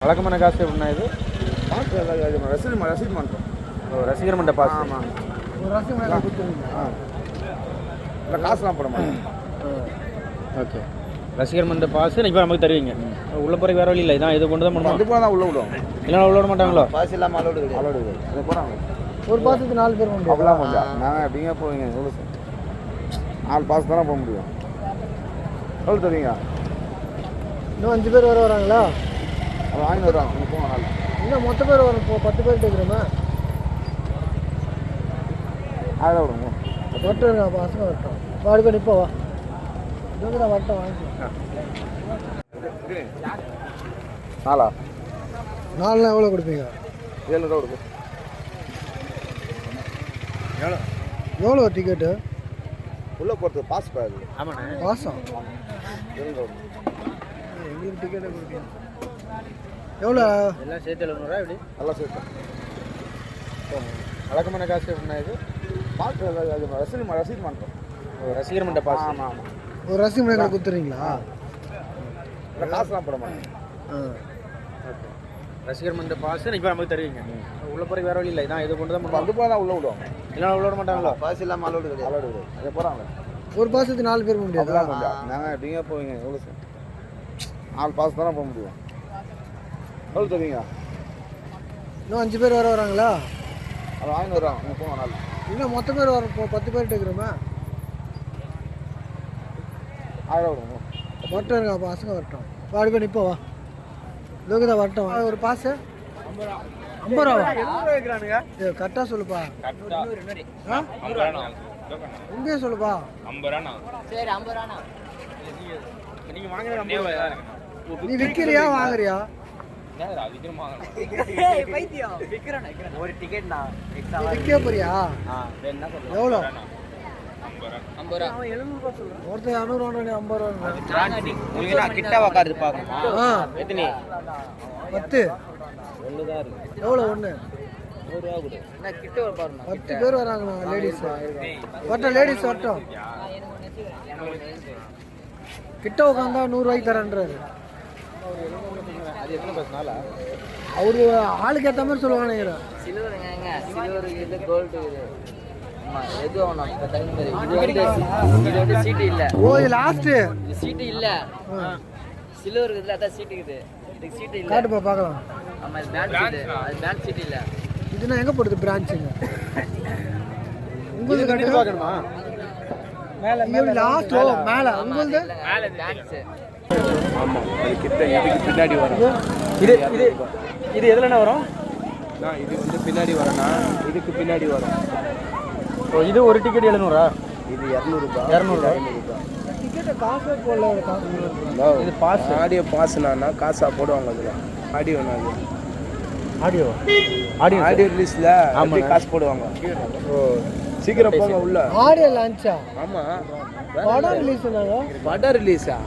வழக்கமான காசு எப்படின்னா இது ரசீது பண்ணுறோம். ரசிகர் மன்ற பாஸ். ஆமாம், ஒரு ரசீது கொடுத்துருவீங்க. இல்லை காசுலாம் போட மாட்டோம். ஓகே, ரசிகர் மன்ற பாஸ் இப்போ நமக்கு தருவீங்க. உள்ள போகிறக்கு வேறு வழி இல்லை, இதான் இது கொண்டு தான் பண்ணுவோம். அது போனால் தான் உள்ளே விடுவோம். இல்லைனா உள்ள விட மாட்டாங்களோ? பாஸ் இல்லாமல் அலோடு அது போகிறாங்க. ஒரு பாசத்துக்கு 4 பேர் முடியும். அவ்வளோ முடியும். நாங்கள் எப்படிங்க போவீங்க? எவ்வளோ சார்? 4 பாஸ் தானே போக முடியும். எவ்வளோ தருவீங்க? இன்னும் 5 பேர் வராங்களா? அது வாங்கி வருவாங்க. நீங்கள் போங்க. நாள் இன்னும் மொத்த பேர் வரும். இப்போ 10 பேர் கேட்குறோமா? அதில் விடுங்க. வரட்டும், பசங்க வரட்டும். வாடி போய் நிற்போவா? இதுக்கு தான் வரட்டும், வாங்கிக்கலாம். நாளா 4 எவ்வளோ கொடுப்பீங்க? 7 ரூபா கொடுக்கும். எவ்வளோ டிக்கெட்டு? உள்ளே போகிறது பாஸ் பாது. ஆமாண்ணே, மாதம் 7 ரூபா. எங்களுக்கு டிக்கெட்டை கொடுப்பீங்க. எவ்வளோ? எல்லாம் சேர்த்து 700 எப்படி? நல்லா சேர்த்தோம். வழக்கமான காசு எப்படின்னா இது பாஸ் ரசீது பண்ணுறோம். ரசிகர் மன்ற பாஸ். ஆமாம் ஆமாம். ஒரு ரசீது எங்களுக்கு கொடுத்துறீங்களா? இல்லை காசுலாம் போட மாட்டோம். ஓகே, ரசிகர் மன்ற பாஸ் இப்போ நமக்கு தருவீங்க. உள்ள போகிறக்கு வேறு வழி இல்லை, இதான் இது கொண்டு தான் பண்ணுவோம். அது போனால் தான் உள்ளே விடுவோம். இல்லைனா உள்ள விட மாட்டாங்களோ? பாஸ் இல்லாமல் அலோடு கிடையாது. அது போகிறாங்க. ஒரு பாசத்துக்கு 4 பேர் முடியாது. அதெல்லாம் முடியும். நாங்கள் எப்படிங்க போவீங்க? எவ்வளோ சார்? 4 பாஸ் தானே போக முடியும். எவ்வளோ தருவீங்க? இன்னும் 5 பேர் வராங்களா? அதை வாங்கி வருவாங்க. நீங்கள் போங்க. நாள் இன்னும் மொத்த பேர் வர. இப்போ 10 பேர் கேட்குறோமா? 1000 விடுங்க. வரட்டும், பசங்க வரட்டும். வாடி போய் நிற்போவா? இதுக்கு தான் வரட்டும். ஒரு பாஸு 50 ரூபா. கரெக்டாக சொல்லுப்பா. இங்கே சொல்லுப்பா. 50 ரூபா. சரி 50 ரூபா. நீங்கள் வாங்குறது 50 ரூபாயா? நீ விற்கிறியா வாங்குறியா? ஒரு டிக்கெட்ண்ணா விற்க போறியா? எவ்வளோ? 50 ரூபா. ஒருத்தர் 200 50 ரூபா. கிட்ட உக்காந்து பார்க்கணுமா? எத்தனை? 10. ஒன்று தான் இருக்கு. எவ்வளோ? 1 100 ரூபா கொடு. கிட்ட ஒரு பாருங்க. 10 பேர் வராங்கண்ணா. லேடிஸ் வரட்டும், லேடிஸ் வரட்டும். கிட்ட உட்காந்தா 100 ரூபாய்க்கு தரேன்றாரு. அது எத்தனை பர்சனாலா? அவரு ஆளுக்கு ஏற்ற மாதிரி சொல்லுவாங்க. சில்வருங்க, சில்வருக்கு இது கோல்டு இது. ஆமா, எது வேணும் இப்போ தகுந்த மாதிரி. இது வந்து சீட்டு இல்லை. ஓ, இது லாஸ்ட்டு. இது சீட்டு இல்லை. சில்வருக்கு இதில் அதான் சீட்டு இருக்குது. இதுக்கு சீட்டு இல்லை. காட்டுப்பா பார்க்கலாம். ஆமாம், இது பேண்ட் சீட்டு. அது பேண்ட் சீட்டு இல்லை. இதுனா எங்கே போடுது பிரான்ச்சுங்க? உங்களுக்கு கட்டி பார்க்கணுமா? மேலே லாஸ்ட். ஓ, மேலே உங்களுக்கு மேலே பேண்ட்ஸு. ஆமாம், அது கிட்ட இதுக்கு பின்னாடி வரும். இது இது இது எதுலண்ணா வரும்? இது வந்து பின்னாடி வரனா, இதுக்கு பின்னாடி வரும். ஓ, இது ஒரு டிக்கெட் 700? இது 200 ரூபாய். 200 டிக்கெட்டை காசே போடல. ஒரு காசு இது பாஸ். ஆடியோ பாஸ்னா காசா போடுவாங்க. அதில் ஆடியோனா அது ஆடியோ ஆடியோ ஆடியோ ரிலீஸில் அப்படியே காசு போடுவாங்க. ஓ, சீக்கிரம் போங்க உள்ள. ஆடியோ லான்ச்சா? ஆமாம், படம் ரிலீஸ் பண்ணாங்க. படம் ரிலீஸா?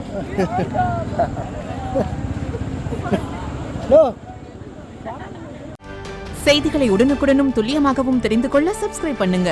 செய்திகளை உடனுக்குடனும் துல்லியமாகவும் தெரிந்து கொள்ள சப்ஸ்கிரைப் பண்ணுங்க.